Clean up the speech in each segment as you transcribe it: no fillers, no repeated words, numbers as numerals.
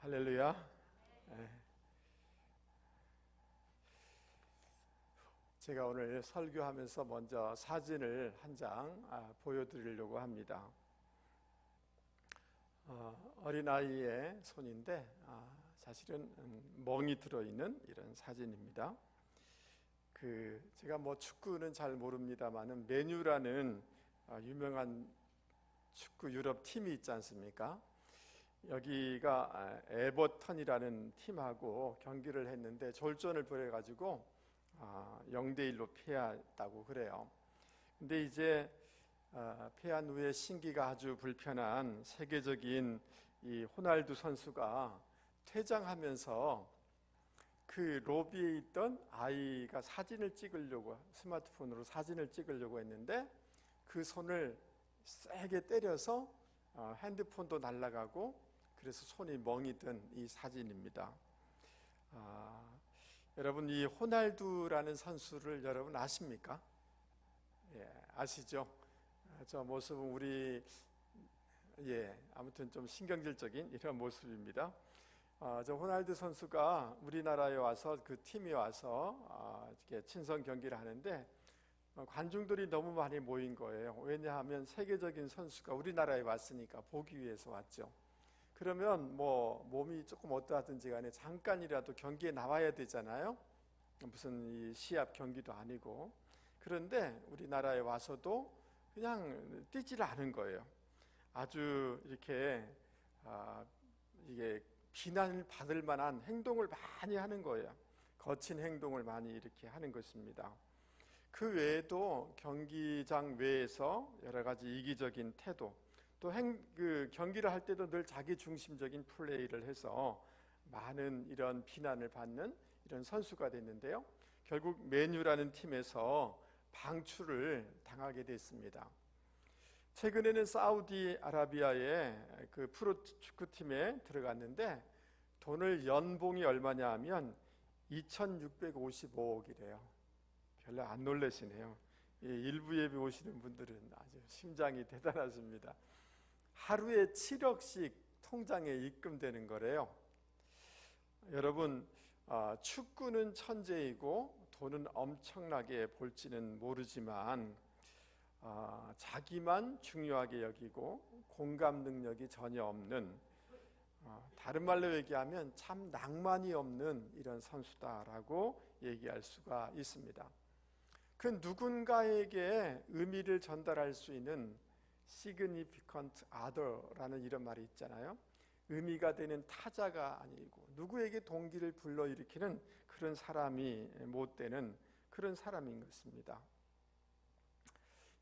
할렐루야. 네. 제가 오늘 설교하면서 먼저 사진을 한 장 보여드리려고 합니다. 어린아이의 손인데 사실은 멍이 들어있는 이런 사진입니다. 제가 축구는 잘 모릅니다만은 맨유라는 유명한 축구 유럽 팀이 있지 않습니까? 여기가 에버턴이라는 팀하고 경기를 했는데 졸전을 벌여가지고 0대1로 패했다고 그래요. 근데 이제 패한 후에 신기가 아주 불편한 세계적인 이 호날두 선수가 퇴장하면서 그 로비에 있던 아이가 사진을 찍으려고 스마트폰으로 사진을 찍으려고 했는데 그 손을 세게 때려서 핸드폰도 날아가고 그래서 손이 멍이 든 이 사진입니다. 여러분, 이 호날두라는 선수를 여러분 아십니까? 예, 아시죠? 저 모습은 아무튼 좀 신경질적인 이런 모습입니다. 저 호날두 선수가 우리나라에 와서 그 팀이 와서 이렇게 친선 경기를 하는데 관중들이 너무 많이 모인 거예요. 왜냐하면 세계적인 선수가 우리나라에 왔으니까 보기 위해서 왔죠. 그러면 몸이 조금 어떠하든지 간에 잠깐이라도 경기에 나와야 되잖아요. 무슨 이 시합 경기도 아니고. 그런데 우리나라에 와서도 그냥 뛰지를 않은 거예요. 아주 이렇게 이게 비난을 받을 만한 행동을 많이 하는 거예요. 거친 행동을 많이 이렇게 하는 것입니다. 그 외에도 경기장 외에서 여러 가지 이기적인 태도, 또 경기를 할 때도 늘 자기 중심적인 플레이를 해서 많은 이런 비난을 받는 이런 선수가 됐는데요. 결국 맨유라는 팀에서 방출을 당하게 됐습니다. 최근에는 사우디아라비아의 그 프로 축구팀에 들어갔는데 돈을 연봉이 얼마냐 하면 2,655억이래요. 별로 안 놀라시네요. 일부 예배 오시는 분들은 아주 심장이 대단하십니다. 하루에 7억씩 통장에 입금되는 거래요. 여러분, 축구는 천재이고 돈은 엄청나게 벌지는 모르지만 자기만 중요하게 여기고 공감 능력이 전혀 없는, 다른 말로 얘기하면 참 낭만이 없는 이런 선수다라고 얘기할 수가 있습니다. 그 누군가에게 의미를 전달할 수 있는 significant other라는 이런 말이 있잖아요. 의미가 되는 타자가 아니고 누구에게 동기를 불러일으키는 그런 사람이 못 되는 그런 사람인 것입니다.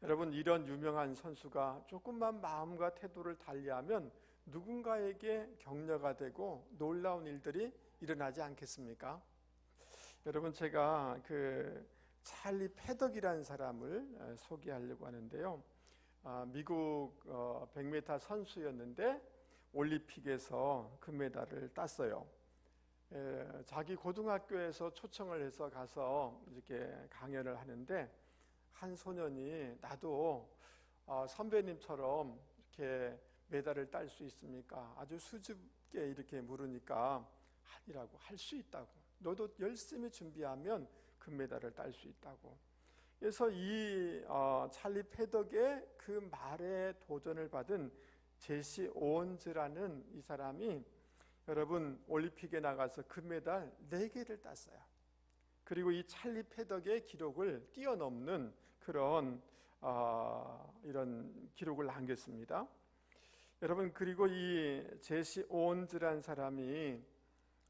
여러분, 이런 유명한 선수가 조금만 마음과 태도를 달리하면 누군가에게 격려가 되고 놀라운 일들이 일어나지 않겠습니까? 여러분, 제가 찰리 패덕이라는 사람을 소개하려고 하는데요. 미국 100m 선수였는데 올림픽에서 금메달을 땄어요. 자기 고등학교에서 초청을 해서 가서 이렇게 강연을 하는데 한 소년이 나도 선배님처럼 이렇게 메달을 딸 수 있습니까? 아주 수줍게 이렇게 물으니까 아니라고, 할 수 있다고. 너도 열심히 준비하면 금메달을 딸 수 있다고. 그래서 이 찰리 패덕의 그 말에 도전을 받은 제시 오원즈라는 이 사람이 여러분 올림픽에 나가서 금메달 4개를 땄어요. 그리고 이 찰리 패덕의 기록을 뛰어넘는 그런 이런 기록을 남겼습니다. 여러분, 그리고 이 제시 오원즈라는 사람이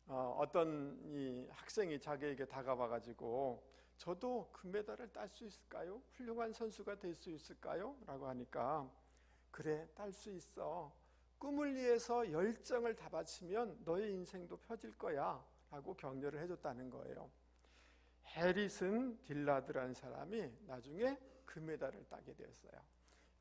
어떤 이 학생이 자기에게 다가와 가지고 저도 금메달을 딸 수 있을까요? 훌륭한 선수가 될 수 있을까요? 라고 하니까 그래, 딸 수 있어. 꿈을 위해서 열정을 다 바치면 너의 인생도 펴질 거야 라고 격려를 해줬다는 거예요. 해리슨 딜라드라는 사람이 나중에 금메달을 따게 되었어요.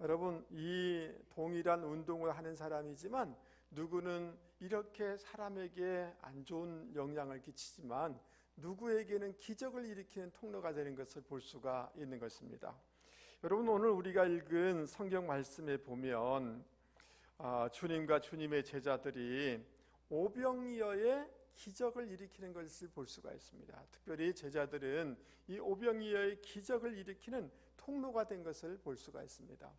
여러분, 이 동일한 운동을 하는 사람이지만 누구는 이렇게 사람에게 안 좋은 영향을 끼치지만 누구에게는 기적을 일으키는 통로가 되는 것을 볼 수가 있는 것입니다. 여러분, 오늘 우리가 읽은 성경 말씀에 보면 주님과 주님의 제자들이 오병이어의 기적을 일으키는 것을 볼 수가 있습니다. 특별히 제자들은 이 오병이어의 기적을 일으키는 통로가 된 것을 볼 수가 있습니다.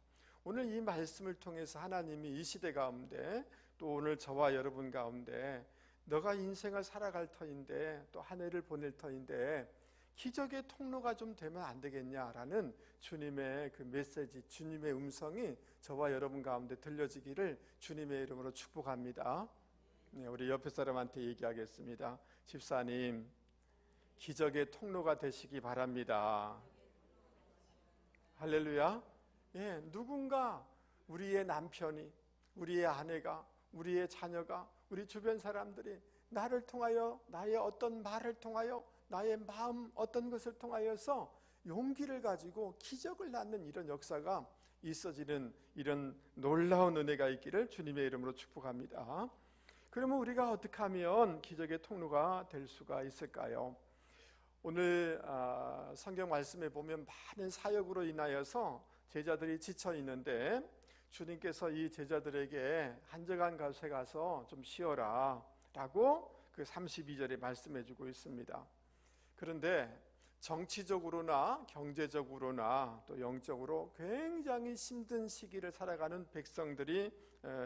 오늘 이 말씀을 통해서 하나님이 이 시대 가운데 또 오늘 저와 여러분 가운데 너가 인생을 살아갈 터인데 또 한 해를 보낼 터인데 기적의 통로가 좀 되면 안 되겠냐라는 주님의 그 메시지, 주님의 음성이 저와 여러분 가운데 들려지기를 주님의 이름으로 축복합니다. 네, 우리 옆에 사람한테 얘기하겠습니다. 집사님, 기적의 통로가 되시기 바랍니다. 할렐루야. 예, 누군가 우리의 남편이, 우리의 아내가, 우리의 자녀가, 우리 주변 사람들이 나를 통하여, 나의 어떤 말을 통하여, 나의 마음 어떤 것을 통하여서 용기를 가지고 기적을 낳는 이런 역사가 있어지는 이런 놀라운 은혜가 있기를 주님의 이름으로 축복합니다. 그러면 우리가 어떻게 하면 기적의 통로가 될 수가 있을까요? 오늘 성경 말씀에 보면 많은 사역으로 인하여서 제자들이 지쳐 있는데 주님께서 이 제자들에게 한적한 곳에 가서 좀 쉬어라 라고 그 32절에 말씀해 주고 있습니다. 그런데 정치적으로나 경제적으로나 또 영적으로 굉장히 힘든 시기를 살아가는 백성들이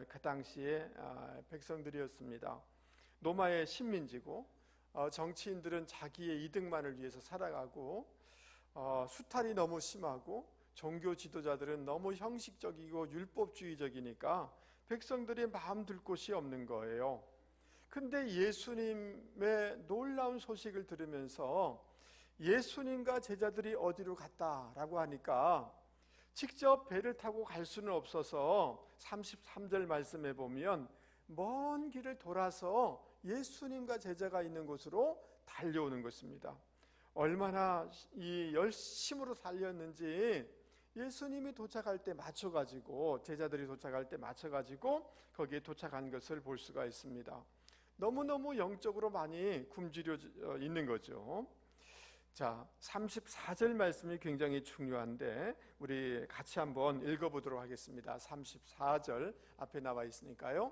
그 당시에 백성들이었습니다. 로마의 식민지고 정치인들은 자기의 이득만을 위해서 살아가고 수탈이 너무 심하고 종교 지도자들은 너무 형식적이고 율법주의적이니까 백성들이 마음 둘 곳이 없는 거예요. 근데 예수님의 놀라운 소식을 들으면서 예수님과 제자들이 어디로 갔다라고 하니까 직접 배를 타고 갈 수는 없어서 33절 말씀에 보면 먼 길을 돌아서 예수님과 제자가 있는 곳으로 달려오는 것입니다. 얼마나 이 열심으로 달렸는지 예수님이 도착할 때 맞춰가지고 제자들이 도착할 때 맞춰가지고 거기에 도착한 것을 볼 수가 있습니다. 너무너무 영적으로 많이 굶주려 있는 거죠. 자, 34절 말씀이 굉장히 중요한데 우리 같이 한번 읽어보도록 하겠습니다. 34절 앞에 나와 있으니까요.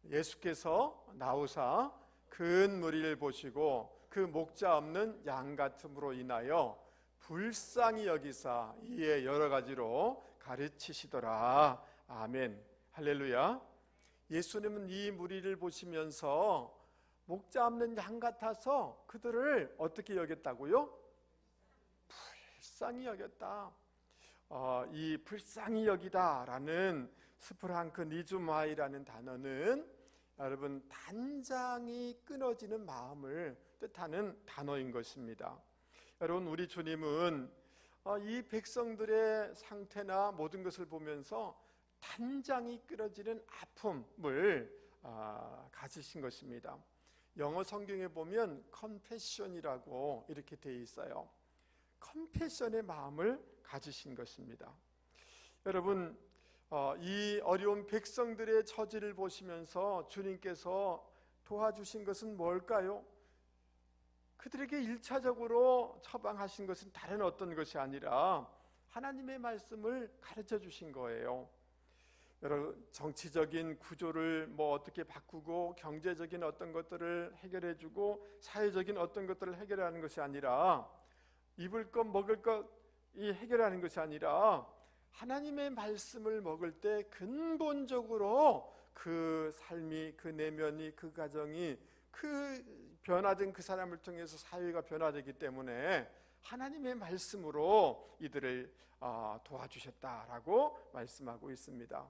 예수께서 나오사 큰 무리를 보시고 그 목자 없는 양 같음으로 인하여 불쌍히 여기사 이에 여러 가지로 가르치시더라. 아멘. 할렐루야. 예수님은 이 무리를 보시면서 목자 없는 양 같아서 그들을 어떻게 여겼다고요? 불쌍히 여겼다. 이 불쌍히 여기다라는 스프랑크 니주마이라는 단어는 여러분 단장이 끊어지는 마음을 뜻하는 단어인 것입니다. 여러분 우리 주님은 이 백성들의 상태나 모든 것을 보면서 단장이 끊어지는 아픔을 가지신 것입니다. 영어 성경에 보면 컴패션이라고 이렇게 되어 있어요. 컴패션의 마음을 가지신 것입니다. 여러분 이 어려운 백성들의 처지를 보시면서 주님께서 도와주신 것은 뭘까요? 그들에게 1차적으로 처방하신 것은 다른 어떤 것이 아니라 하나님의 말씀을 가르쳐 주신 거예요. 여러분 정치적인 구조를 뭐 어떻게 바꾸고 경제적인 어떤 것들을 해결해 주고 사회적인 어떤 것들을 해결하는 것이 아니라 입을 것 먹을 것 이 해결하는 것이 아니라 하나님의 말씀을 먹을 때 근본적으로 그 삶이 그 내면이 그 가정이 그 변화된 그 사람을 통해서 사회가 변화되기 때문에 하나님의 말씀으로 이들을 도와주셨다라고 말씀하고 있습니다.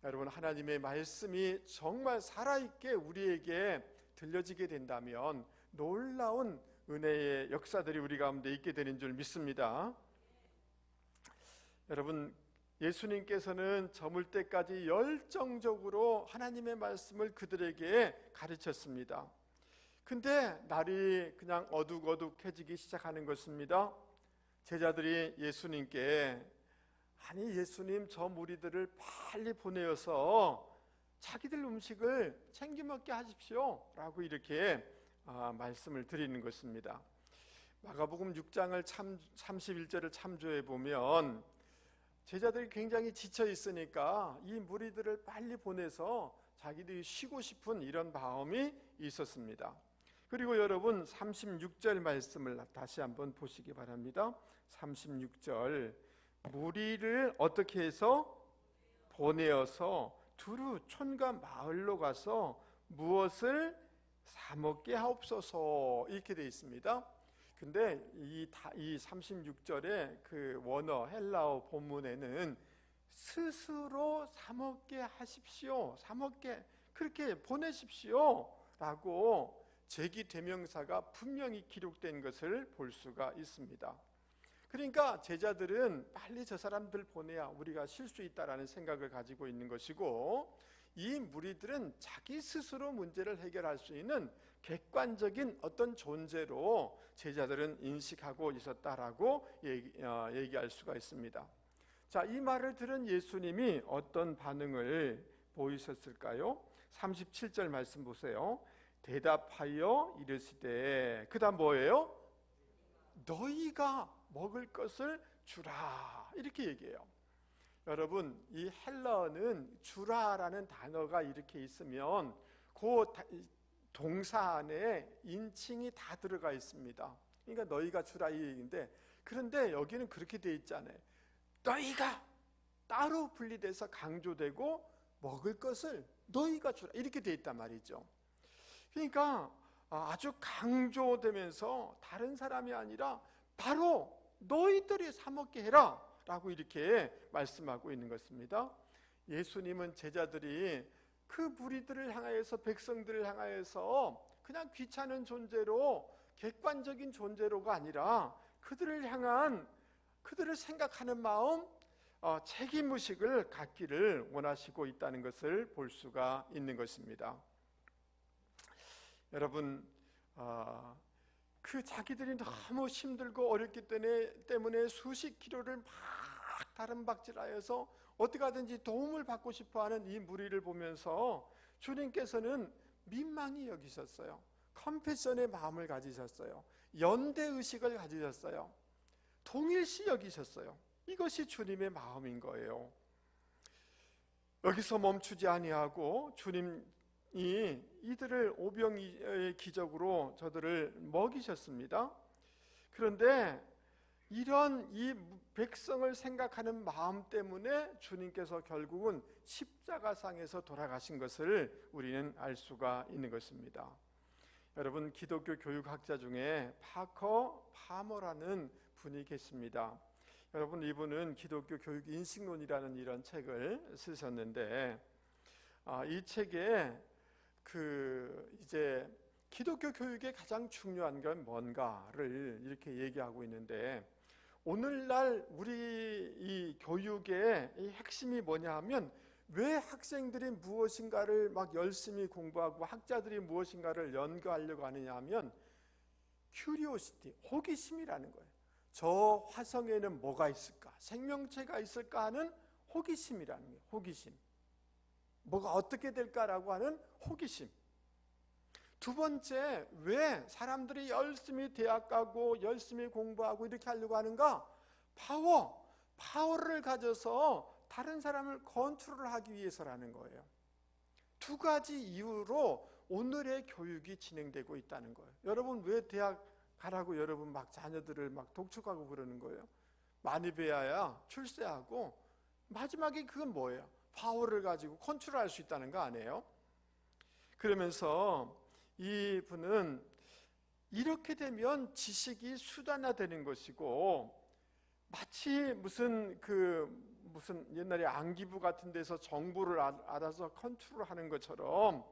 여러분 하나님의 말씀이 정말 살아있게 우리에게 들려지게 된다면 놀라운 은혜의 역사들이 우리 가운데 있게 되는 줄 믿습니다. 여러분 예수님께서는 저물 때까지 열정적으로 하나님의 말씀을 그들에게 가르쳤습니다. 근데 날이 그냥 어둑어둑해지기 시작하는 것입니다. 제자들이 예수님께 아니 예수님 저 무리들을 빨리 보내어서 자기들 음식을 챙겨 먹게 하십시오 라고 이렇게 말씀을 드리는 것입니다. 마가복음 6장을 31절을 참조해 보면 제자들이 굉장히 지쳐 있으니까 이 무리들을 빨리 보내서 자기들이 쉬고 싶은 이런 마음이 있었습니다. 그리고 여러분 36절 말씀을 다시 한번 보시기 바랍니다. 36절, 무리를 어떻게 해서 보내어서 두루 촌과 마을로 가서 무엇을 사 먹게 하옵소서, 이렇게 되어 있습니다. 근데 이 36절의 그 원어 헬라어 본문에는 스스로 사 먹게 하십시오, 사 먹게 그렇게 보내십시오 라고 제기대명사가 분명히 기록된 것을 볼 수가 있습니다. 그러니까 제자들은 빨리 저 사람들 보내야 우리가 쉴 수 있다라는 생각을 가지고 있는 것이고, 이 무리들은 자기 스스로 문제를 해결할 수 있는 객관적인 어떤 존재로 제자들은 인식하고 있었다라고 얘기할 수가 있습니다. 자, 이 말을 들은 예수님이 어떤 반응을 보이셨을까요? 37절 말씀 보세요. 대답하여 이르시되, 그 다음 뭐예요? 너희가 먹을 것을 주라, 이렇게 얘기해요. 여러분, 이 헬라어는 주라라는 단어가 이렇게 있으면 그 동사 안에 인칭이 다 들어가 있습니다. 그러니까 너희가 주라 이 얘기인데, 그런데 여기는 그렇게 돼 있잖아요. 너희가 따로 분리돼서 강조되고 먹을 것을 너희가 주라, 이렇게 돼 있단 말이죠. 그러니까 아주 강조되면서 다른 사람이 아니라 바로 너희들이 사 먹게 해라 라고 이렇게 말씀하고 있는 것입니다. 예수님은 제자들이 그 무리들을 향하여서, 백성들을 향하여서 그냥 귀찮은 존재로, 객관적인 존재로가 아니라 그들을 향한, 그들을 생각하는 마음, 책임의식을 갖기를 원하시고 있다는 것을 볼 수가 있는 것입니다. 여러분, 그 자기들이 너무 힘들고 어렵기 때문에 수십 킬로를 막 다른박질하여서 어떻게 하든지 도움을 받고 싶어하는 이 무리를 보면서 주님께서는 민망히 여기셨어요. 컴패션의 마음을 가지셨어요. 연대의식을 가지셨어요. 동일시 여기셨어요. 이것이 주님의 마음인 거예요. 여기서 멈추지 아니하고 주님이 이들을 오병이어의 기적으로 저들을 먹이셨습니다. 그런데 이런 이 백성을 생각하는 마음 때문에 주님께서 결국은 십자가상에서 돌아가신 것을 우리는 알 수가 있는 것입니다. 여러분, 기독교 교육학자 중에 파커 파머라는 분이 계십니다. 여러분, 이분은 기독교 교육 인식론이라는 이런 책을 쓰셨는데, 이 책에 이제 기독교 교육의 가장 중요한 건 뭔가를 이렇게 얘기하고 있는데, 오늘날 우리 이 교육의 이 핵심이 뭐냐 하면, 왜 학생들이 무엇인가를 막 열심히 공부하고 학자들이 무엇인가를 연구하려고 하느냐 하면 큐리오시티, 호기심이라는 거예요. 저 화성에는 뭐가 있을까? 생명체가 있을까 하는 호기심이라는 거예요. 호기심. 뭐가 어떻게 될까라고 하는 호기심. 두 번째, 왜 사람들이 열심히 대학 가고 열심히 공부하고 이렇게 하려고 하는가? 파워를 가져서 다른 사람을 컨트롤하기 위해서라는 거예요. 두 가지 이유로 오늘의 교육이 진행되고 있다는 거예요. 여러분, 왜 대학 가라고 여러분 막 자녀들을 막 독촉하고 그러는 거예요? 많이 배워야 출세하고, 마지막에 그건 뭐예요? 파워를 가지고 컨트롤할 수 있다는 거 아니에요? 그러면서 이분은 이렇게 되면 지식이 수단화되는 것이고, 마치 무슨 옛날에 안기부 같은 데서 정보를 알아서 컨트롤하는 것처럼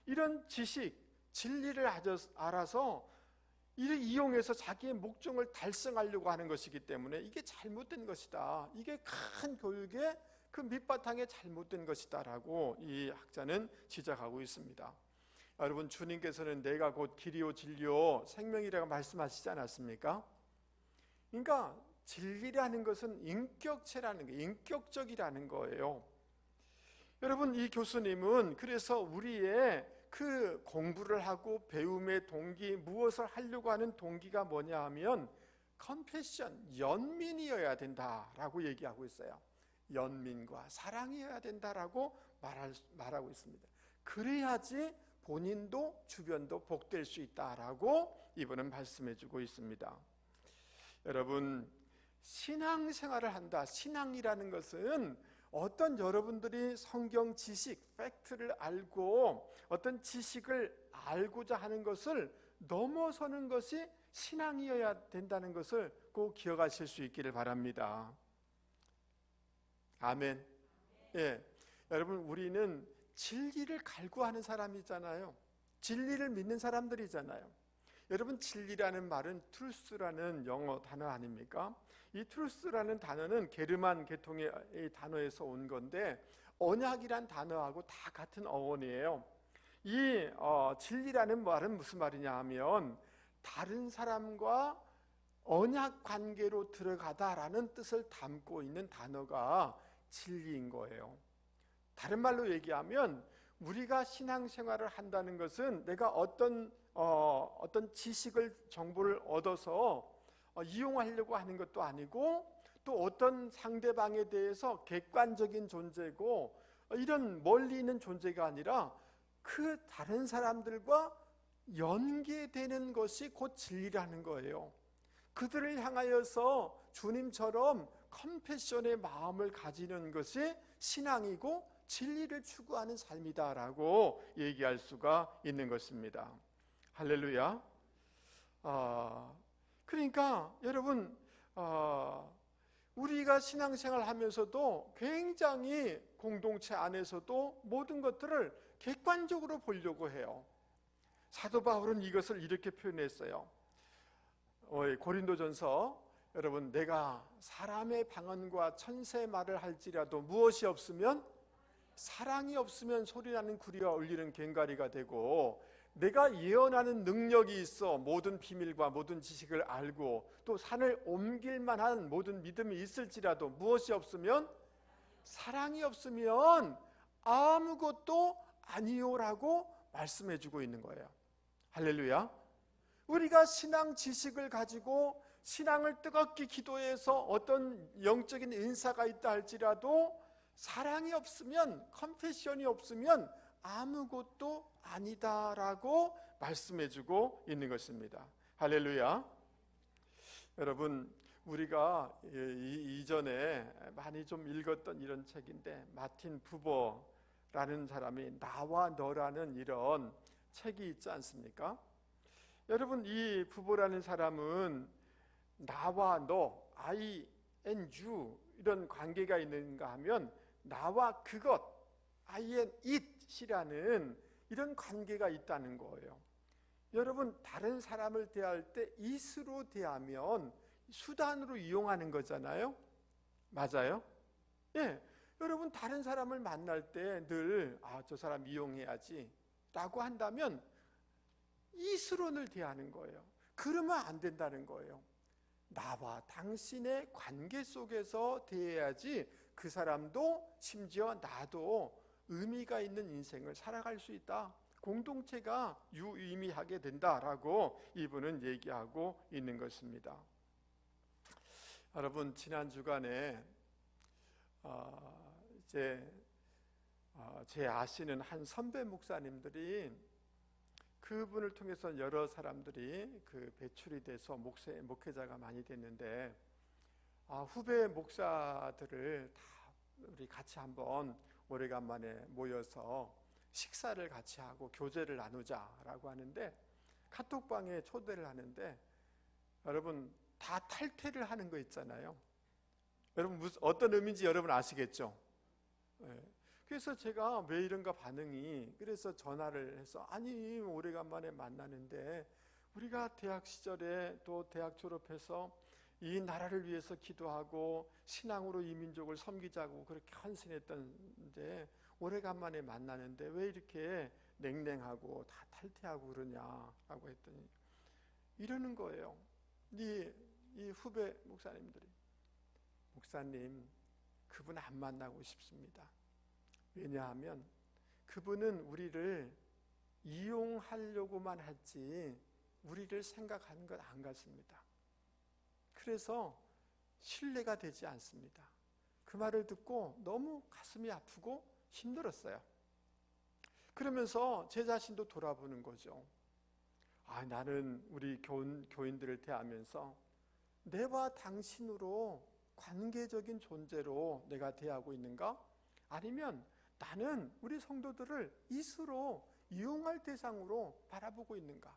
이런 지식, 진리를 알아서 이를 이용해서 자기의 목적을 달성하려고 하는 것이기 때문에 이게 잘못된 것이다. 이게 큰 교육의 그 밑바탕에 잘못된 것이다 라고 이 학자는 지적하고 있습니다. 여러분, 주님께서는 내가 곧 길이요 진리요 생명이라고 말씀하시지 않았습니까? 그러니까 진리라는 것은 인격체라는 거예요. 인격적이라는 거예요. 여러분, 이 교수님은 그래서 우리의 그 공부를 하고 배움의 동기, 무엇을 하려고 하는 동기가 뭐냐 하면 컴패션, 연민이어야 된다라고 얘기하고 있어요. 연민과 사랑이어야 된다라고 말하고 있습니다. 그래야지 본인도 주변도 복될 수 있다라고 이분은 말씀해 주고 있습니다. 여러분, 신앙생활을 한다. 신앙이라는 것은 어떤 여러분들이 성경 지식, 팩트를 알고 어떤 지식을 알고자 하는 것을 넘어서는 것이 신앙이어야 된다는 것을 꼭 기억하실 수 있기를 바랍니다. 아멘. 예, 여러분, 우리는 진리를 갈구하는 사람이잖아요. 진리를 믿는 사람들이잖아요. 여러분, 진리라는 말은 truth라는 영어 단어 아닙니까? 이 truth라는 단어는 게르만 계통의 단어에서 온 건데 언약이란 단어하고 다 같은 어원이에요. 이 진리라는 말은 무슨 말이냐 하면 다른 사람과 언약 관계로 들어가다라는 뜻을 담고 있는 단어가 진리인 거예요. 다른 말로 얘기하면 우리가 신앙생활을 한다는 것은 내가 어떤 지식을, 정보를 얻어서 이용하려고 하는 것도 아니고 또 어떤 상대방에 대해서 객관적인 존재고 이런 멀리 있는 존재가 아니라 그 다른 사람들과 연계되는 것이 곧 진리라는 거예요. 그들을 향하여서 주님처럼 컴패션의 마음을 가지는 것이 신앙이고 진리를 추구하는 삶이다라고 얘기할 수가 있는 것입니다. 할렐루야. 그러니까 여러분, 우리가 신앙생활 하면서도 굉장히 공동체 안에서도 모든 것들을 객관적으로 보려고 해요. 사도 바울은 이것을 이렇게 표현했어요. 고린도전서, 여러분, 내가 사람의 방언과 천사의 말을 할지라도 무엇이 없으면, 사랑이 없으면 소리나는 구리와 울리는 꽹과리가 되고, 내가 예언하는 능력이 있어 모든 비밀과 모든 지식을 알고 또 산을 옮길 만한 모든 믿음이 있을지라도 무엇이 없으면, 사랑이 없으면 아무것도 아니요라고 말씀해 주고 있는 거예요. 할렐루야. 우리가 신앙 지식을 가지고 신앙을 뜨겁게 기도해서 어떤 영적인 인사가 있다 할지라도 사랑이 없으면, 컴패션이 없으면 아무것도 아니다라고 말씀해 주고 있는 것입니다. 할렐루야. 여러분, 우리가 이전에 많이 좀 읽었던 이런 책인데 마틴 부버라는 사람이 나와 너라는 이런 책이 있지 않습니까? 여러분, 이 부버라는 사람은 나와 너, I and you 이런 관계가 있는가 하면 나와 그것, I and it이라는 이런 관계가 있다는 거예요. 여러분, 다른 사람을 대할 때 it으로 대하면 수단으로 이용하는 거잖아요. 맞아요? 예. 여러분, 다른 사람을 만날 때 늘 저 사람 이용해야지 라고 한다면 it으로 늘 대하는 거예요. 그러면 안 된다는 거예요. 나와 당신의 관계 속에서 대해야지 그 사람도 심지어 나도 의미가 있는 인생을 살아갈 수 있다. 공동체가 유의미하게 된다라고 이분은 얘기하고 있는 것입니다. 여러분, 지난 주간에 제 아시는 한 선배 목사님들이 그분을 통해서 여러 사람들이 배출이 돼서 목회자가 많이 됐는데 후배 목사들을 다 우리 같이 한번 오래간만에 모여서 식사를 같이 하고 교제를 나누자라고 하는데 카톡방에 초대를 하는데 여러분 다 탈퇴를 하는 거 있잖아요. 여러분 어떤 의미인지 여러분 아시겠죠? 네. 그래서 제가 왜 이런가 반응이, 그래서 전화를 해서 아니 오래간만에 만나는데 우리가 대학 시절에 또 대학 졸업해서 이 나라를 위해서 기도하고 신앙으로 이 민족을 섬기자고 그렇게 헌신했던데 오래간만에 만나는데 왜 이렇게 냉랭하고 다 탈퇴하고 그러냐라고 했더니 이러는 거예요. 이 후배 목사님들이, 목사님 그분 안 만나고 싶습니다. 왜냐하면 그분은 우리를 이용하려고만 하지 우리를 생각하는 것 안 같습니다. 그래서 신뢰가 되지 않습니다. 그 말을 듣고 너무 가슴이 아프고 힘들었어요. 그러면서 제 자신도 돌아보는 거죠. 나는 우리 교인들을 대하면서 내와 당신으로 관계적인 존재로 내가 대하고 있는가? 아니면 나는 우리 성도들을 이스로 이용할 대상으로 바라보고 있는가?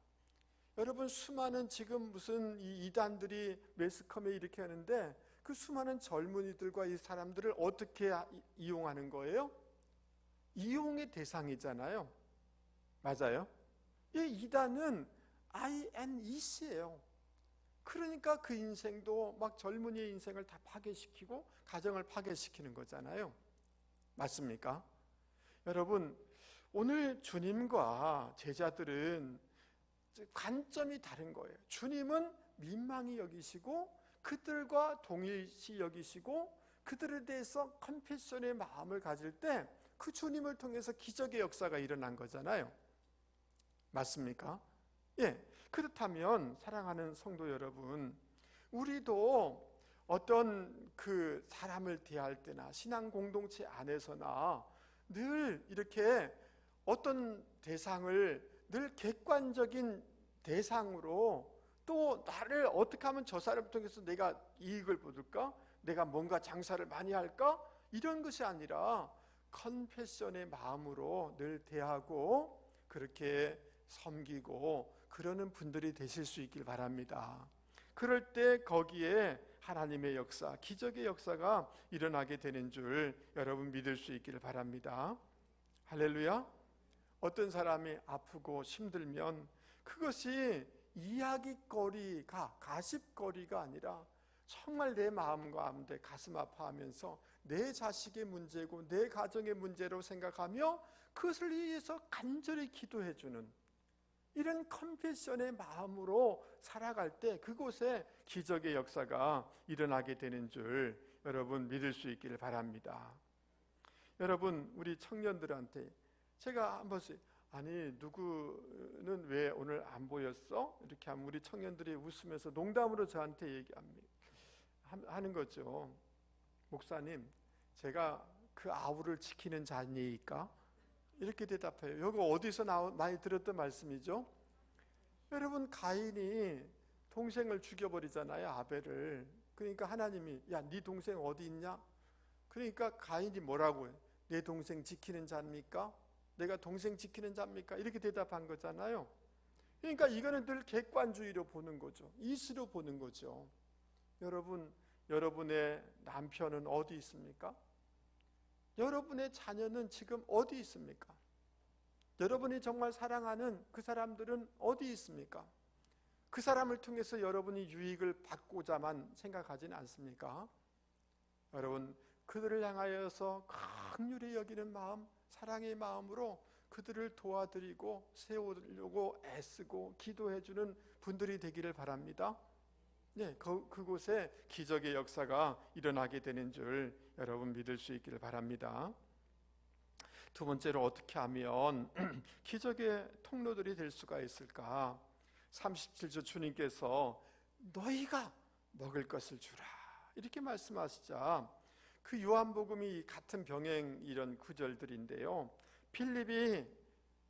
여러분, 수많은 지금 무슨 이 이단들이 매스컴에 이렇게 하는데 그 수많은 젊은이들과 이 사람들을 어떻게 이용하는 거예요? 이용의 대상이잖아요. 맞아요? 이 이단은 INEC예요. 그러니까 그 인생도 막 젊은이의 인생을 다 파괴시키고 가정을 파괴시키는 거잖아요. 맞습니까? 여러분, 오늘 주님과 제자들은 관점이 다른 거예요. 주님은 민망히 여기시고 그들과 동일시 여기시고 그들에 대해서 컴패션의 마음을 가질 때 그 주님을 통해서 기적의 역사가 일어난 거잖아요. 맞습니까? 예. 그렇다면 사랑하는 성도 여러분, 우리도 어떤 그 사람을 대할 때나 신앙 공동체 안에서나 늘 이렇게 어떤 대상을 늘 객관적인 대상으로, 또 나를 어떻게 하면 저 사람을 통해서 내가 이익을 얻을까? 내가 뭔가 장사를 많이 할까? 이런 것이 아니라 컨패션의 마음으로 늘 대하고 그렇게 섬기고 그러는 분들이 되실 수 있길 바랍니다. 그럴 때 거기에 하나님의 역사, 기적의 역사가 일어나게 되는 줄 여러분 믿을 수 있기를 바랍니다. 할렐루야. 어떤 사람이 아프고 힘들면 그것이 이야기거리가, 가십거리가 아니라 정말 내 마음 가운데 가슴 아파하면서 내 자식의 문제고 내 가정의 문제로 생각하며 그것을 위해서 간절히 기도해주는 이런 컴패션의 마음으로 살아갈 때 그곳에 기적의 역사가 일어나게 되는 줄 여러분 믿을 수 있기를 바랍니다. 여러분, 우리 청년들한테 제가 한 번씩 누구는 왜 오늘 안 보였어? 이렇게 하면 우리 청년들이 웃으면서 농담으로 저한테 하는 거죠. 목사님, 제가 그 아우를 지키는 자니까? 이렇게 대답해요. 여기 어디서 많이 들었던 말씀이죠? 여러분, 가인이 동생을 죽여버리잖아요, 아벨을. 그러니까 하나님이 네 동생 어디 있냐? 그러니까 가인이 뭐라고 해요? 내 동생 지키는 자입니까? 내가 동생 지키는 자입니까? 이렇게 대답한 거잖아요. 그러니까 이거는 늘 객관주의로 보는 거죠. 이스로 보는 거죠. 여러분, 여러분의 남편은 어디 있습니까? 여러분의 자녀는 지금 어디 있습니까? 여러분이 정말 사랑하는 그 사람들은 어디 있습니까? 그 사람을 통해서 여러분이 유익을 받고자만 생각하지는 않습니까? 여러분, 그들을 향하여서 긍휼히 여기는 마음, 사랑의 마음으로 그들을 도와드리고 세우려고 애쓰고 기도해주는 분들이 되기를 바랍니다. 네, 그곳에 기적의 역사가 일어나게 되는 줄 여러분 믿을 수 있기를 바랍니다. 두 번째로 어떻게 하면 기적의 통로들이 될 수가 있을까? 37절 주님께서 너희가 먹을 것을 주라 이렇게 말씀하시자 그 요한복음이 같은 병행 이런 구절들인데요, 빌립이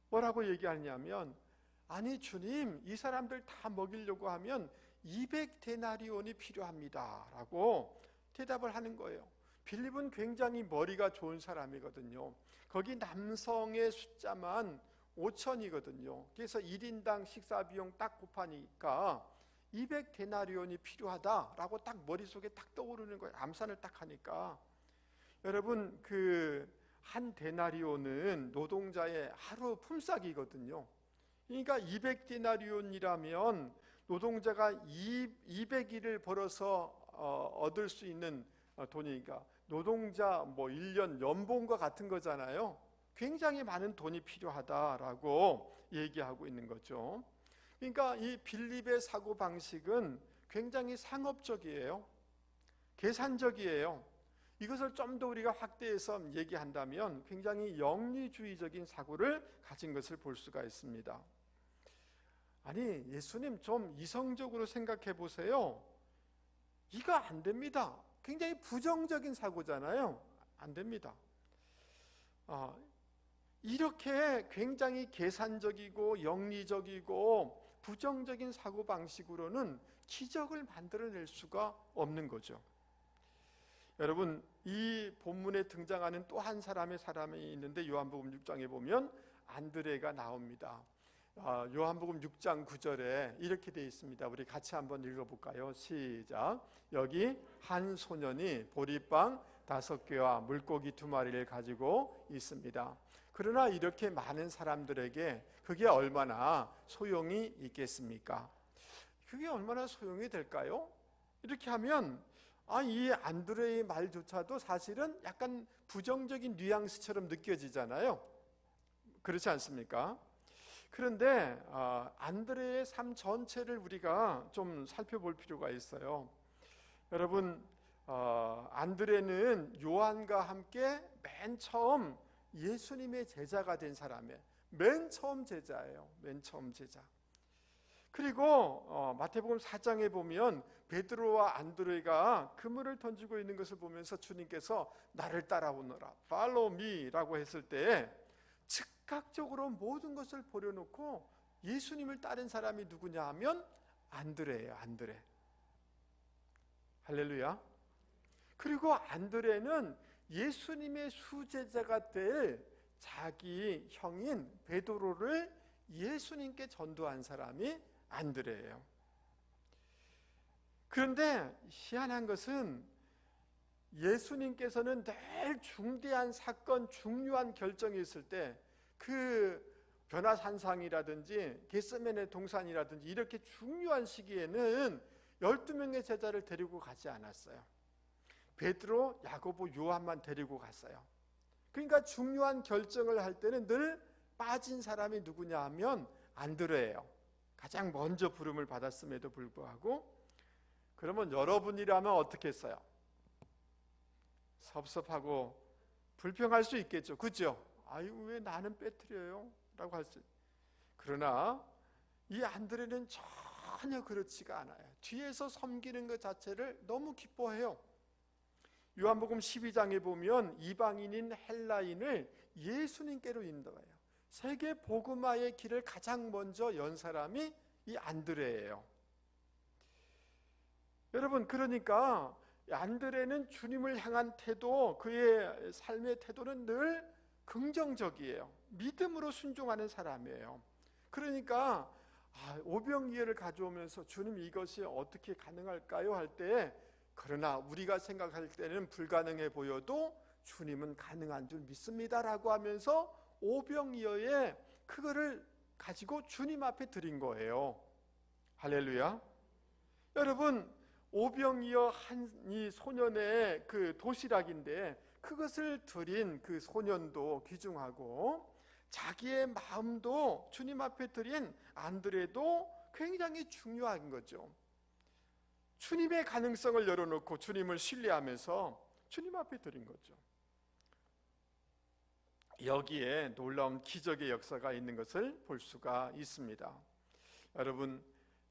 뭐라고 얘기하냐면 주님, 이 사람들 다 먹이려고 하면 200데나리온이 필요합니다 라고 대답을 하는 거예요. 빌립은 굉장히 머리가 좋은 사람이거든요. 거기 남성의 숫자만 5,000이거든요. 그래서 1인당 식사 비용 딱 곱하니까 200데나리온이 필요하다라고 딱 머릿속에 딱 떠오르는 거예요. 암산을 딱 하니까. 여러분, 그 한 데나리온은 노동자의 하루 품삯이거든요. 그러니까 200데나리온이라면 노동자가 200일을 벌어서 얻을 수 있는 돈이니까 노동자 1년 연봉과 같은 거잖아요. 굉장히 많은 돈이 필요하다라고 얘기하고 있는 거죠. 그러니까 이 빌립의 사고방식은 굉장히 상업적이에요. 계산적이에요. 이것을 좀 더 우리가 확대해서 얘기한다면 굉장히 영리주의적인 사고를 가진 것을 볼 수가 있습니다. 예수님 좀 이성적으로 생각해 보세요. 이거 안 됩니다. 굉장히 부정적인 사고잖아요. 안 됩니다. 이렇게 굉장히 계산적이고 영리적이고 부정적인 사고방식으로는 기적을 만들어낼 수가 없는 거죠. 여러분, 이 본문에 등장하는 또 한 사람이 있는데 요한복음 6장에 보면 안드레가 나옵니다. 요한복음 6장 9절에 이렇게 되어 있습니다. 우리 같이 한번 읽어볼까요? 시작. 여기 한 소년이 보리빵 5개와 물고기 2마리를 가지고 있습니다. 그러나 이렇게 많은 사람들에게 그게 얼마나 소용이 있겠습니까? 그게 얼마나 소용이 될까요? 이렇게 하면 이 안드레의 말조차도 사실은 약간 부정적인 뉘앙스처럼 느껴지잖아요. 그렇지 않습니까? 그런데 안드레의 삶 전체를 우리가 좀 살펴볼 필요가 있어요. 여러분, 안드레는 요한과 함께 맨 처음 예수님의 제자가 된 사람이에요. 맨 처음 제자예요. 맨 처음 제자. 그리고 마태복음 4장에 보면 베드로와 안드레가 그물을 던지고 있는 것을 보면서 주님께서 나를 따라오너라, Follow me라고 했을 때 즉각적으로 모든 것을 버려놓고 예수님을 따른 사람이 누구냐 하면 안드레예요. 안드레. 할렐루야. 그리고 안드레는 예수님의 수제자가 될 자기 형인 베드로를 예수님께 전도한 사람이 안드레예요. 그런데 희한한 것은 예수님께서는 늘 중대한 사건, 중요한 결정이 있을 때 그 변화산상이라든지 겟세마네 동산이라든지 이렇게 중요한 시기에는 12명의 제자를 데리고 가지 않았어요. 베드로, 야고보, 요한만 데리고 갔어요. 그러니까 중요한 결정을 할 때는 늘 빠진 사람이 누구냐 하면 안드레예요. 가장 먼저 부름을 받았음에도 불구하고. 그러면 여러분이라면 어떻게 했어요? 섭섭하고 불평할 수 있겠죠. 그렇죠? 아유, 왜 나는 빼뜨려요? 라고 할 수. 그러나 이 안드레는 전혀 그렇지가 않아요. 뒤에서 섬기는 것 자체를 너무 기뻐해요. 요한복음 12장에 보면 이방인인 헬라인을 예수님께로 인도해요. 세계 복음화의 길을 가장 먼저 연 사람이 이 안드레예요. 여러분, 그러니까 안드레는 주님을 향한 태도, 그의 삶의 태도는 늘 긍정적이에요. 믿음으로 순종하는 사람이에요. 그러니까 오병이어를 가져오면서 주님, 이것이 어떻게 가능할까요? 할 때, 그러나 우리가 생각할 때는 불가능해 보여도 주님은 가능한 줄 믿습니다라고 하면서 오병이어의 그거를 가지고 주님 앞에 드린 거예요. 할렐루야. 여러분, 오병이어 이 소년의 그 도시락인데 그것을 드린 그 소년도 귀중하고 자기의 마음도 주님 앞에 드린 안드레도 굉장히 중요한 거죠. 주님의 가능성을 열어놓고 주님을 신뢰하면서 주님 앞에 드린 거죠. 여기에 놀라운 기적의 역사가 있는 것을 볼 수가 있습니다. 여러분,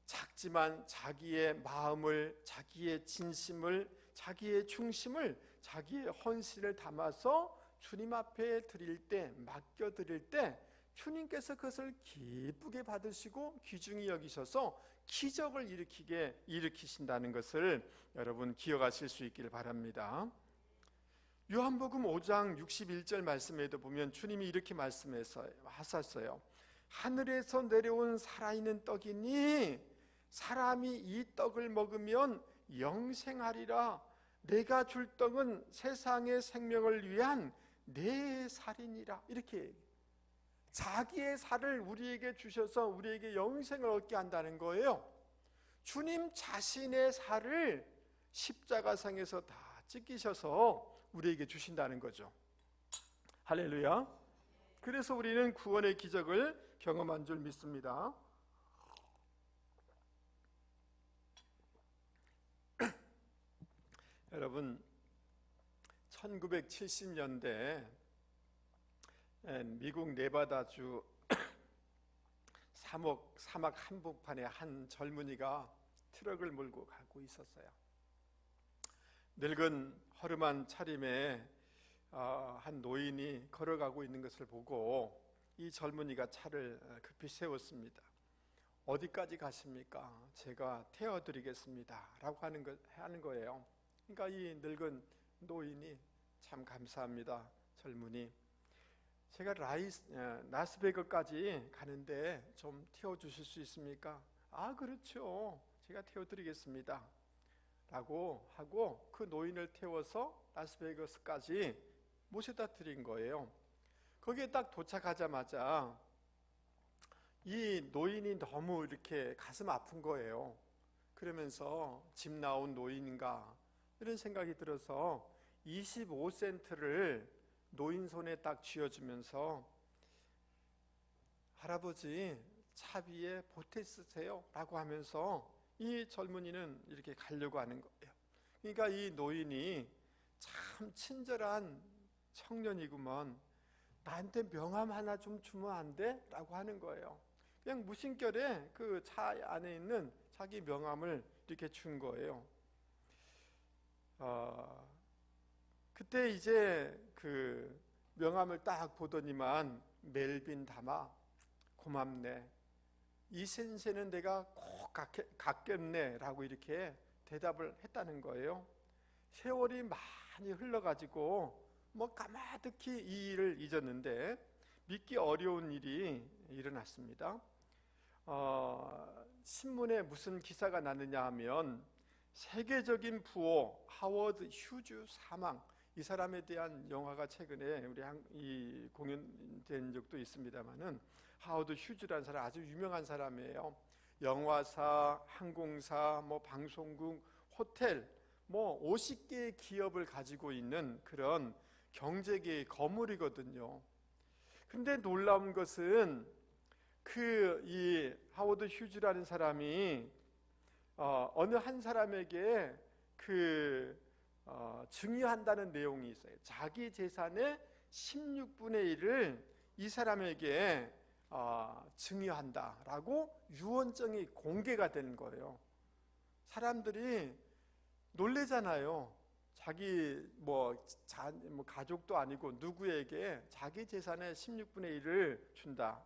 작지만 자기의 마음을, 자기의 진심을, 자기의 중심을, 자기의 헌신을 담아서 주님 앞에 드릴 때, 맡겨 드릴 때 주님께서 그것을 기쁘게 받으시고 귀중히 여기셔서 기적을 일으키신다는 것을 여러분 기억하실 수 있기를 바랍니다. 요한복음 5장 61절 말씀에도 보면 주님이 이렇게 말씀하셨어요. 하늘에서 내려온 살아있는 떡이니 사람이 이 떡을 먹으면 영생하리라. 내가 줄 떡은 세상의 생명을 위한 내 살이니라. 이렇게 자기의 살을 우리에게 주셔서 우리에게 영생을 얻게 한다는 거예요. 주님 자신의 살을 십자가상에서 다 찢기셔서 우리에게 주신다는 거죠. 할렐루야. 그래서 우리는 구원의 기적을 경험한 줄 믿습니다. 여러분, 1970년대 미국 네바다주 사막 한복판에 한 젊은이가 트럭을 몰고 가고 있었어요. 늙은 허름한 차림에 한 노인이 걸어가고 있는 것을 보고 이 젊은이가 차를 급히 세웠습니다. 어디까지 가십니까? 제가 태워드리겠습니다 라고 하는 거예요. 그러니까 이 늙은 노인이 참 감사합니다. 젊은이, 제가 라스베이거스까지 가는데 좀 태워주실 수 있습니까? 아, 그렇죠. 제가 태워드리겠습니다 라고 하고 그 노인을 태워서 라스베이거스까지 모셔다 드린 거예요. 거기에 딱 도착하자마자 이 노인이 너무 이렇게 가슴 아픈 거예요. 그러면서 집 나온 노인인가 이런 생각이 들어서 25센트를 노인 손에 딱 쥐어주면서 할아버지 차비에 보태 쓰세요 라고 하면서 이 젊은이는 이렇게 가려고 하는 거예요. 그러니까 이 노인이 참 친절한 청년이구먼, 나한테 명함 하나 좀 주면 안 돼? 라고 하는 거예요. 그냥 무심결에 그 차 안에 있는 자기 명함을 이렇게 준 거예요. 그때 이제 그 명함을 딱 보더니만 멜빈 다마 고맙네, 이 센세는 내가 꼭 갖겠네 라고 이렇게 대답을 했다는 거예요. 세월이 많이 흘러가지고 뭐 까마득히 이 일을 잊었는데 믿기 어려운 일이 일어났습니다. 신문에 무슨 기사가 났느냐 하면 세계적인 부호 하워드 휴즈 사망, 이 사람에 대한 영화가 최근에 우리 공연된 적도 있습니다만은 하워드 휴즈라는 사람 아주 유명한 사람이에요. 영화사, 항공사, 뭐 방송국, 호텔, 뭐 50개의 기업을 가지고 있는 그런 경제계의 거물이거든요. 근데 놀라운 것은 이 하워드 휴즈라는 사람이 어느 한 사람에게 증여한다는 내용이 있어요. 자기 재산의 16분의 1을 이 사람에게 증여한다라고 유언장이 공개가 된 거예요. 사람들이 놀래잖아요. 자기 가족도 아니고 누구에게 자기 재산의 16분의 1을 준다.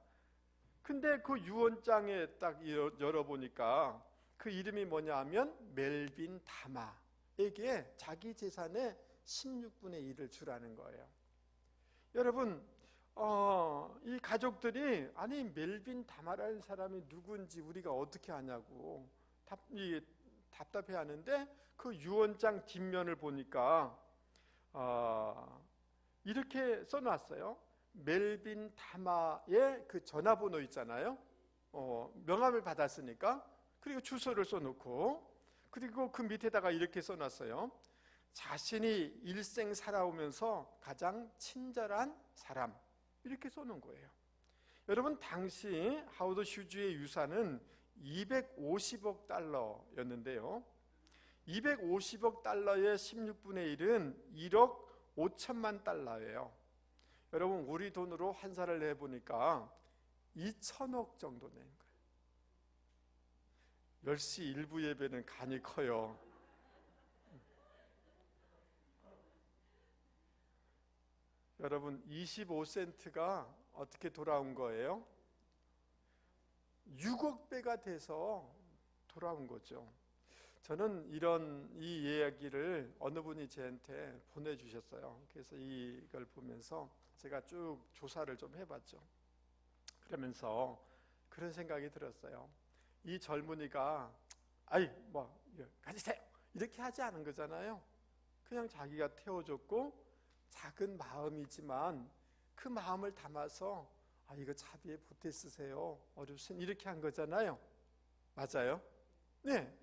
근데 그 유언장에 딱 열어보니까 그 이름이 뭐냐 하면 멜빈 다마에게 자기 재산의 16분의 1을 주라는 거예요. 여러분, 이 가족들이 아니 멜빈 다마라는 사람이 누군지 우리가 어떻게 아냐고 답답해하는데 그 유언장 뒷면을 보니까 이렇게 써놨어요. 멜빈 다마의 그 전화번호 있잖아요. 명함을 받았으니까. 그리고 주소를 써놓고, 그리고 그 밑에다가 이렇게 써놨어요. 자신이 일생 살아오면서 가장 친절한 사람, 이렇게 써놓은 거예요. 여러분, 당시 하워드 휴즈의 유산은 250억 달러였는데요 250억 달러의 16분의 1은 1억 5천만 달러예요. 여러분, 우리 돈으로 환산을 해보니까 2천억 정도 낸 거예요. 10시 일부 예배는 간이 커요. 여러분, 25센트가 어떻게 돌아온 거예요? 6억 배가 돼서 돌아온 거죠. 저는 이 이야기를 어느 분이 저한테 보내주셨어요. 그래서 이걸 보면서 제가 쭉 조사를 좀 해봤죠. 그러면서 그런 생각이 들었어요. 이 젊은이가 가지세요 이렇게 하지 않은 거잖아요. 그냥 자기가 태워줬고 작은 마음이지만 그 마음을 담아서 이거 차비에 보태 쓰세요, 어르신, 이렇게 한 거잖아요. 맞아요? 네.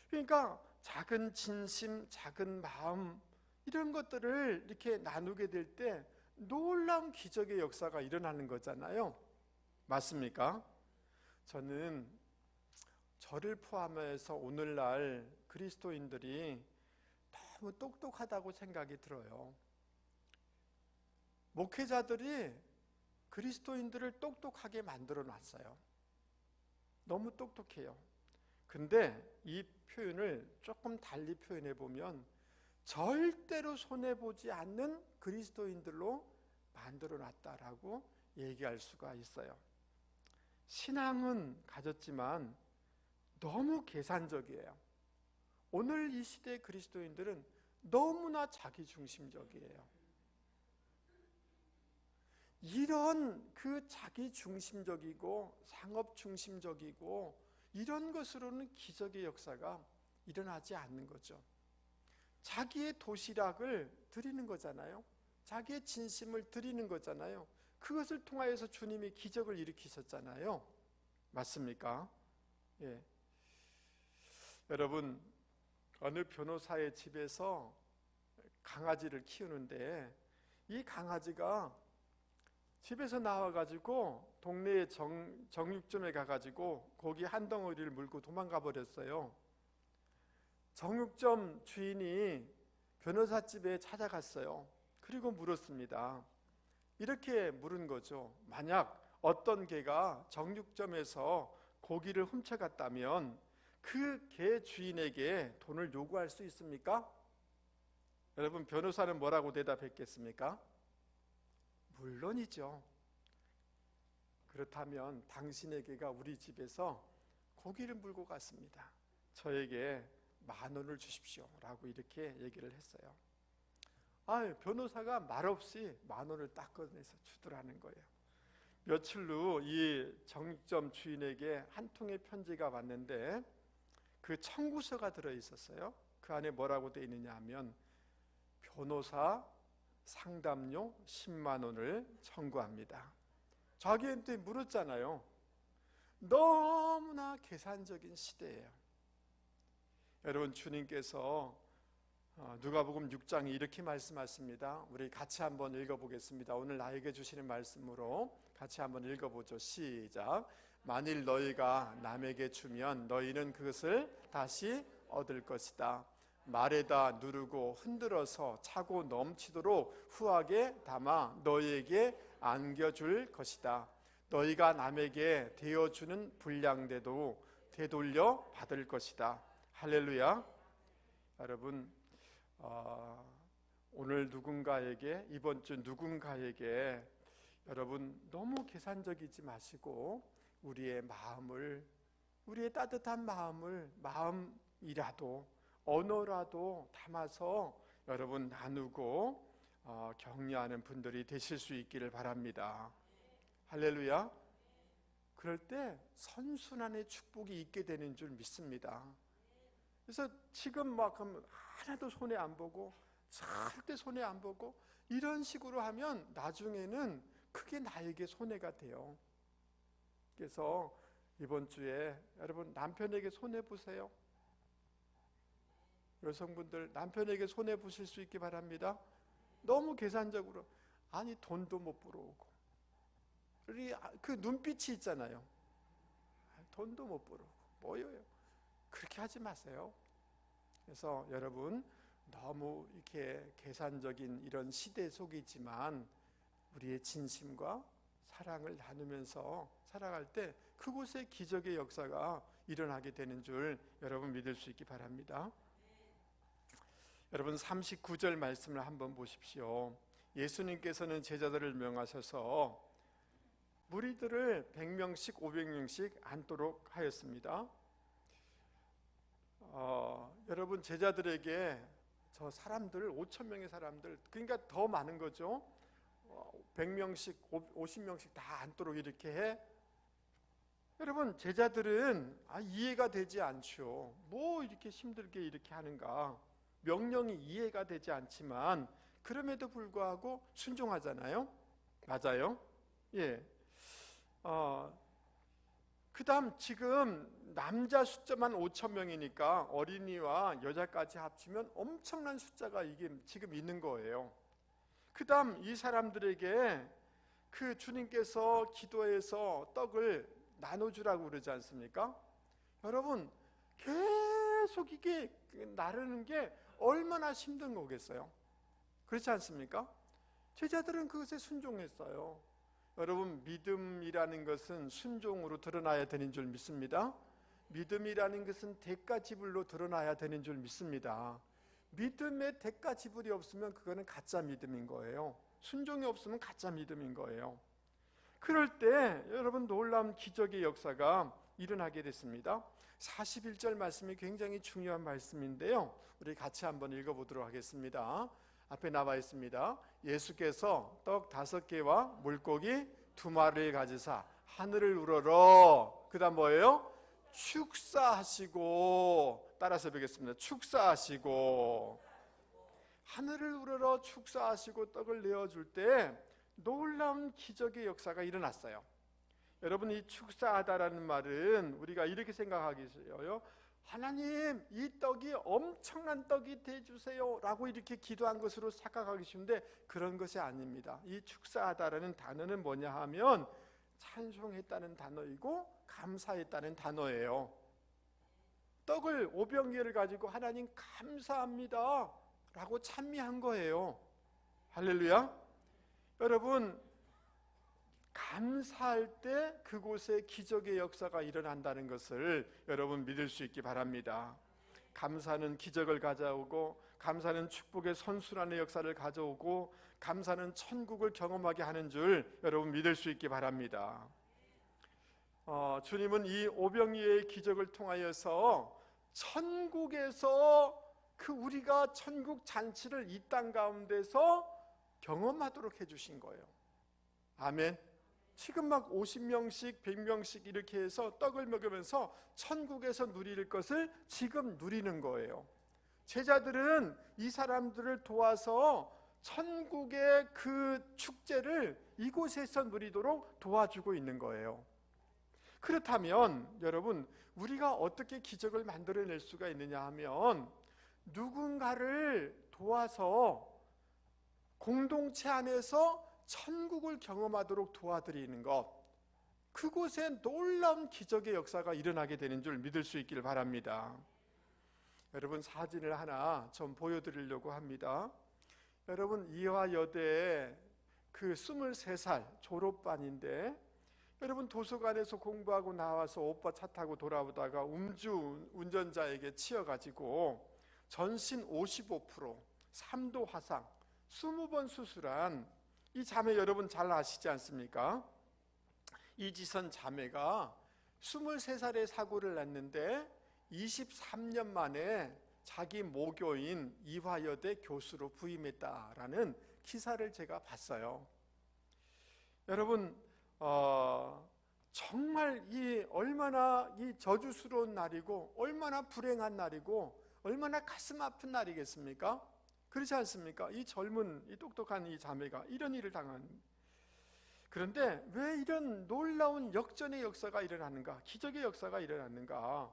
그러니까 작은 진심, 작은 마음, 이런 것들을 이렇게 나누게 될 때 놀라운 기적의 역사가 일어나는 거잖아요. 맞습니까? 저는 저를 포함해서 오늘날 그리스도인들이 너무 똑똑하다고 생각이 들어요. 목회자들이 그리스도인들을 똑똑하게 만들어 놨어요. 너무 똑똑해요. 근데 이 표현을 조금 달리 표현해 보면 절대로 손해보지 않는 그리스도인들로 만들어놨다라고 얘기할 수가 있어요. 신앙은 가졌지만 너무 계산적이에요. 오늘 이 시대의 그리스도인들은 너무나 자기중심적이에요. 이런 그 자기중심적이고 상업중심적이고 이런 것으로는 기적의 역사가 일어나지 않는 거죠. 자기의 도시락을 드리는 거잖아요. 자기의 진심을 드리는 거잖아요. 그것을 통하여서 주님이 기적을 일으키셨잖아요. 맞습니까? 예. 여러분, 어느 변호사의 집에서 강아지를 키우는데 이 강아지가 집에서 나와가지고 동네의 정육점에 가가지고 고기 한 덩어리를 물고 도망가 버렸어요. 정육점 주인이 변호사 집에 찾아갔어요. 그리고 물었습니다. 이렇게 물은 거죠. 만약 어떤 개가 정육점에서 고기를 훔쳐갔다면 그 개 주인에게 돈을 요구할 수 있습니까? 여러분, 변호사는 뭐라고 대답했겠습니까? 물론이죠. 그렇다면 당신의 개가 우리 집에서 고기를 물고 갔습니다. 저에게 10,000원을 주십시오 라고 이렇게 얘기를 했어요. 변호사가 말없이 10,000원을 딱 꺼내서 주더라는 거예요. 며칠 후 이 정육점 주인에게 한 통의 편지가 왔는데 그 청구서가 들어있었어요. 그 안에 뭐라고 되어 있느냐 하면 변호사 상담료 10만 원을 청구합니다. 자기한테 물었잖아요. 너무나 계산적인 시대예요. 여러분, 주님께서 누가복음 6장에 이렇게 말씀하십니다. 우리 같이 한번 읽어보겠습니다. 오늘 나에게 주시는 말씀으로 같이 한번 읽어보죠. 시작. 만일 너희가 남에게 주면 너희는 그것을 다시 얻을 것이다. 말에다 누르고 흔들어서 차고 넘치도록 후하게 담아 너희에게 안겨줄 것이다. 너희가 남에게 대어주는 분량대도 되돌려 받을 것이다. 할렐루야. 여러분, 오늘 누군가에게, 이번 주 누군가에게 여러분 너무 계산적이지 마시고 우리의 마음을, 우리의 따뜻한 마음이라도 언어라도 담아서 여러분 나누고 격려하는 분들이 되실 수 있기를 바랍니다. 할렐루야. 그럴 때 선순환의 축복이 있게 되는 줄 믿습니다. 그래서 지금 막 하나도 손해 안 보고 절대 손해 안 보고 이런 식으로 하면 나중에는 그게 나에게 손해가 돼요. 그래서 이번 주에 여러분 남편에게 손해 보세요. 여성분들 남편에게 손해 보실 수 있기 바랍니다. 너무 계산적으로 돈도 못 벌어오고 그 눈빛이 있잖아요. 돈도 못 벌어오고 뭐예요? 그렇게 하지 마세요. 그래서 여러분 너무 이렇게 계산적인 이런 시대 속이지만 우리의 진심과 사랑을 나누면서 살아갈 때 그곳에 기적의 역사가 일어나게 되는 줄 여러분 믿을 수 있기 바랍니다. 여러분 39절 말씀을 한번 보십시오. 예수님께서는 제자들을 명하셔서 무리들을 100명씩 500명씩 앉도록 하였습니다. 여러분 제자들에게 저 사람들 5,000명의 사람들, 그러니까 더 많은 거죠. 100명씩 50명씩 다 앉도록 이렇게 해. 여러분 제자들은 이해가 되지 않죠. 뭐 이렇게 힘들게 이렇게 하는가. 명령이 이해가 되지 않지만 그럼에도 불구하고 순종하잖아요. 맞아요? 예. 그 다음 지금 남자 숫자만 5,000명이니까 어린이와 여자까지 합치면 엄청난 숫자가 이게 지금 있는 거예요. 그 다음 이 사람들에게 그 주님께서 기도해서 떡을 나눠주라고 그러지 않습니까? 여러분 계속 이게 나르는 게 얼마나 힘든 거겠어요? 그렇지 않습니까? 제자들은 그것에 순종했어요. 여러분 믿음이라는 것은 순종으로 드러나야 되는 줄 믿습니다. 믿음이라는 것은 대가 지불로 드러나야 되는 줄 믿습니다. 믿음의 대가 지불이 없으면 그거는 가짜 믿음인 거예요. 순종이 없으면 가짜 믿음인 거예요. 그럴 때 여러분 놀라운 기적의 역사가 일어나게 됐습니다. 41절 말씀이 굉장히 중요한 말씀인데요, 우리 같이 한번 읽어보도록 하겠습니다. 앞에 나와 있습니다. 예수께서 떡 5개와 물고기 2마리를 가지사 하늘을 우러러, 그 다음 뭐예요? 축사하시고, 따라서 보겠습니다. 축사하시고, 하늘을 우러러 축사하시고 떡을 내어줄 때 놀라운 기적의 역사가 일어났어요. 여러분, 이 축사하다라는 말은 우리가 이렇게 생각하겠어요. 하나님, 이 떡이 엄청난 떡이 되어주세요 라고 이렇게 기도한 것으로 착각하기 쉬운데 그런 것이 아닙니다. 이 축사하다라는 단어는 뭐냐 하면 찬송했다는 단어이고 감사했다는 단어예요. 떡을 5병기를 가지고 하나님 감사합니다 라고 찬미한 거예요. 할렐루야. 여러분, 감사할 때 그곳에 기적의 역사가 일어난다는 것을 여러분 믿을 수 있기 바랍니다. 감사는 기적을 가져오고, 감사는 축복의 선순환의 역사를 가져오고, 감사는 천국을 경험하게 하는 줄 여러분 믿을 수 있기 바랍니다. 주님은 이 오병이의 기적을 통하여서 천국에서 우리가 천국 잔치를 이 땅 가운데서 경험하도록 해주신 거예요. 아멘. 지금 막 50명씩 100명씩 이렇게 해서 떡을 먹으면서 천국에서 누릴 것을 지금 누리는 거예요. 제자들은 이 사람들을 도와서 천국의 그 축제를 이곳에서 누리도록 도와주고 있는 거예요. 그렇다면 여러분, 우리가 어떻게 기적을 만들어낼 수가 있느냐 하면 누군가를 도와서 공동체 안에서 천국을 경험하도록 도와드리는 것, 그곳에 놀라운 기적의 역사가 일어나게 되는 줄 믿을 수 있기를 바랍니다. 여러분, 사진을 하나 좀 보여드리려고 합니다. 여러분, 이화여대 그 23살 졸업반인데, 여러분 도서관에서 공부하고 나와서 오빠 차 타고 돌아오다가 음주 운전자에게 치여가지고 전신 55%, 3도 화상, 20번 수술한 이 자매 여러분 잘 아시지 않습니까? 이지선 자매가 23살에 사고를 났는데 23년 만에 자기 모교인 이화여대 교수로 부임했다라는 기사를 제가 봤어요. 여러분, 정말 얼마나 이 저주스러운 날이고 얼마나 불행한 날이고 얼마나 가슴 아픈 날이겠습니까? 그렇지 않습니까? 이 젊은 이 똑똑한 이 자매가 이런 일을 당한. 그런데 왜 이런 놀라운 역전의 역사가 일어나는가? 기적의 역사가 일어났는가?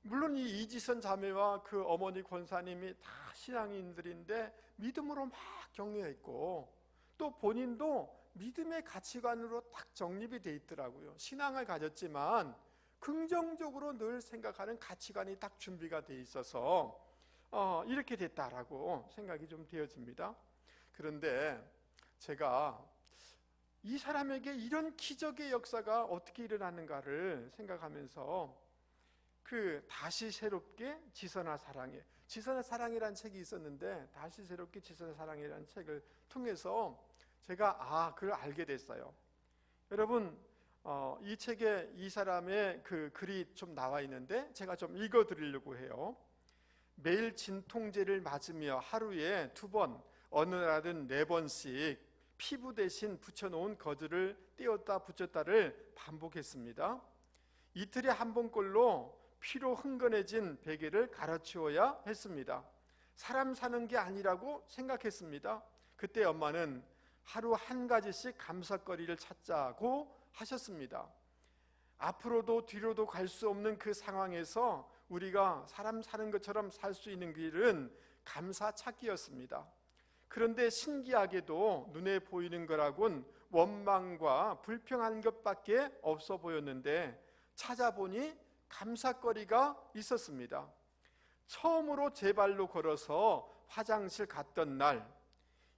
물론 이 이지선 자매와 그 어머니 권사님이 다 신앙인들인데 믿음으로 막 격려했고, 또 본인도 믿음의 가치관으로 딱 정립이 돼 있더라고요. 신앙을 가졌지만 긍정적으로 늘 생각하는 가치관이 딱 준비가 돼 있어서 이렇게 됐다라고 생각이 좀 되어집니다. 그런데 제가 이 사람에게 이런 기적의 역사가 어떻게 일어나는가를 생각하면서 다시 새롭게 지선아 사랑해, 지선아 사랑이라는 책이 있었는데 다시 새롭게 지선아 사랑이라는 책을 통해서 제가 그걸 알게 됐어요. 여러분, 이 책에 이 사람의 그 글이 좀 나와 있는데 제가 좀 읽어드리려고 해요. 매일 진통제를 맞으며 하루에 2번, 어느 날은 4번씩 피부 대신 붙여놓은 거즈를 떼었다 붙였다를 반복했습니다. 이틀에 한 번꼴로 피로 흥건해진 베개를 갈아치워야 했습니다. 사람 사는 게 아니라고 생각했습니다. 그때 엄마는 하루 한 가지씩 감사거리를 찾자고 하셨습니다. 앞으로도 뒤로도 갈 수 없는 그 상황에서 우리가 사람 사는 것처럼 살 수 있는 길은 감사 찾기였습니다. 그런데 신기하게도 눈에 보이는 거라곤 원망과 불평한 것밖에 없어 보였는데 찾아보니 감사거리가 있었습니다. 처음으로 제 발로 걸어서 화장실 갔던 날,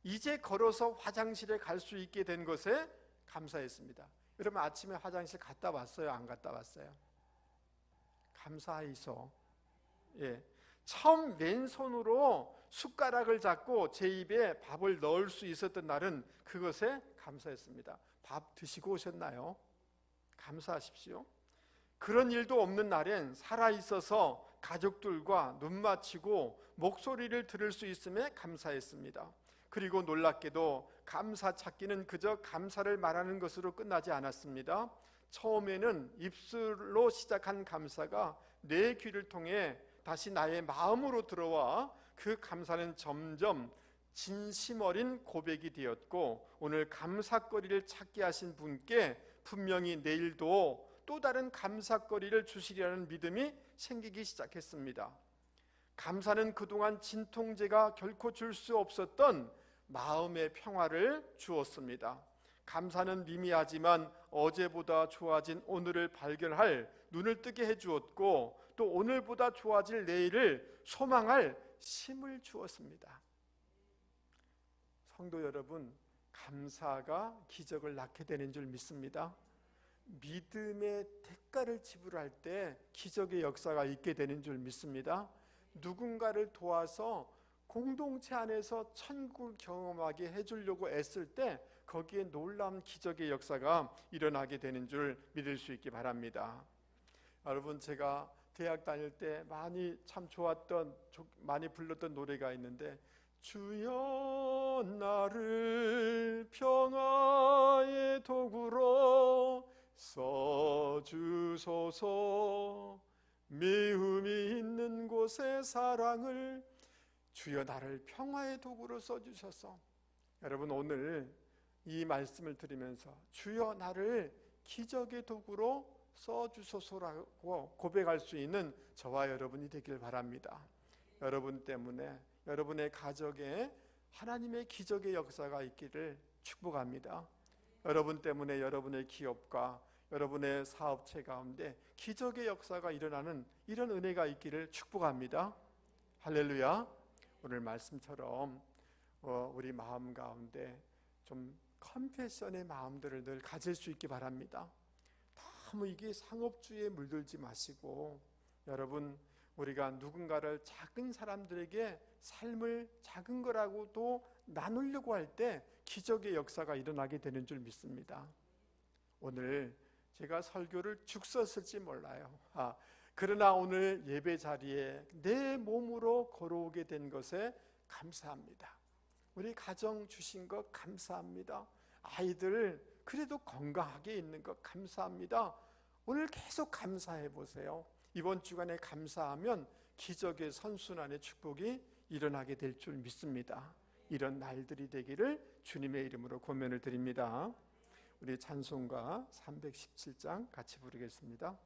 이제 걸어서 화장실에 갈 수 있게 된 것에 감사했습니다. 여러분, 아침에 화장실 갔다 왔어요? 안 갔다 왔어요? 감사해서. 처음 맨손으로 숟가락을 잡고 제 입에 밥을 넣을 수 있었던 날은 그것에 감사했습니다. 밥 드시고 오셨나요? 감사하십시오. 그런 일도 없는 날엔 살아있어서 가족들과 눈 맞추고 목소리를 들을 수 있음에 감사했습니다. 그리고 놀랍게도 감사 찾기는 그저 감사를 말하는 것으로 끝나지 않았습니다. 처음에는 입술로 시작한 감사가 내 귀를 통해 다시 나의 마음으로 들어와 그 감사는 점점 진심 어린 고백이 되었고, 오늘 감사거리를 찾게 하신 분께 분명히 내일도 또 다른 감사거리를 주시리라는 믿음이 생기기 시작했습니다. 감사는 그동안 진통제가 결코 줄 수 없었던 마음의 평화를 주었습니다. 감사는 미미하지만 어제보다 좋아진 오늘을 발견할 눈을 뜨게 해주었고, 또 오늘보다 좋아질 내일을 소망할 힘을 주었습니다. 성도 여러분, 감사가 기적을 낳게 되는 줄 믿습니다. 믿음의 대가를 지불할 때 기적의 역사가 있게 되는 줄 믿습니다. 누군가를 도와서 공동체 안에서 천국을 경험하게 해주려고 애쓸 때 거기에 놀라운 기적의 역사가 일어나게 되는 줄 믿을 수 있기 바랍니다. 여러분, 제가 대학 다닐 때 참 좋았던, 많이 불렀던 노래가 있는데, 주여 나를 평화의 도구로 써주소서, 미움이 있는 곳에 사랑을, 주여 나를 평화의 도구로 써주셔서. 여러분, 오늘 이 말씀을 들으면서 주여 나를 기적의 도구로 써주소서라고 고백할 수 있는 저와 여러분이 되길 바랍니다. 여러분 때문에 여러분의 가정에 하나님의 기적의 역사가 있기를 축복합니다. 여러분 때문에 여러분의 기업과 여러분의 사업체 가운데 기적의 역사가 일어나는 이런 은혜가 있기를 축복합니다. 할렐루야. 오늘 말씀처럼 우리 마음 가운데 좀 컨페션의 마음들을 늘 가질 수 있기 바랍니다. 너무 이게 상업주의에 물들지 마시고, 여러분, 우리가 누군가를 작은 사람들에게 삶을 작은 거라고도 나누려고 할 때 기적의 역사가 일어나게 되는 줄 믿습니다. 오늘 제가 설교를 죽 썼을지 몰라요. 그러나 오늘 예배 자리에 내 몸으로 걸어오게 된 것에 감사합니다. 우리 가정 주신 것 감사합니다. 아이들 그래도 건강하게 있는 것 감사합니다. 오늘 계속 감사해 보세요. 이번 주간에 감사하면 기적의 선순환의 축복이 일어나게 될 줄 믿습니다. 이런 날들이 되기를 주님의 이름으로 권면을 드립니다. 우리 찬송가 317장 같이 부르겠습니다.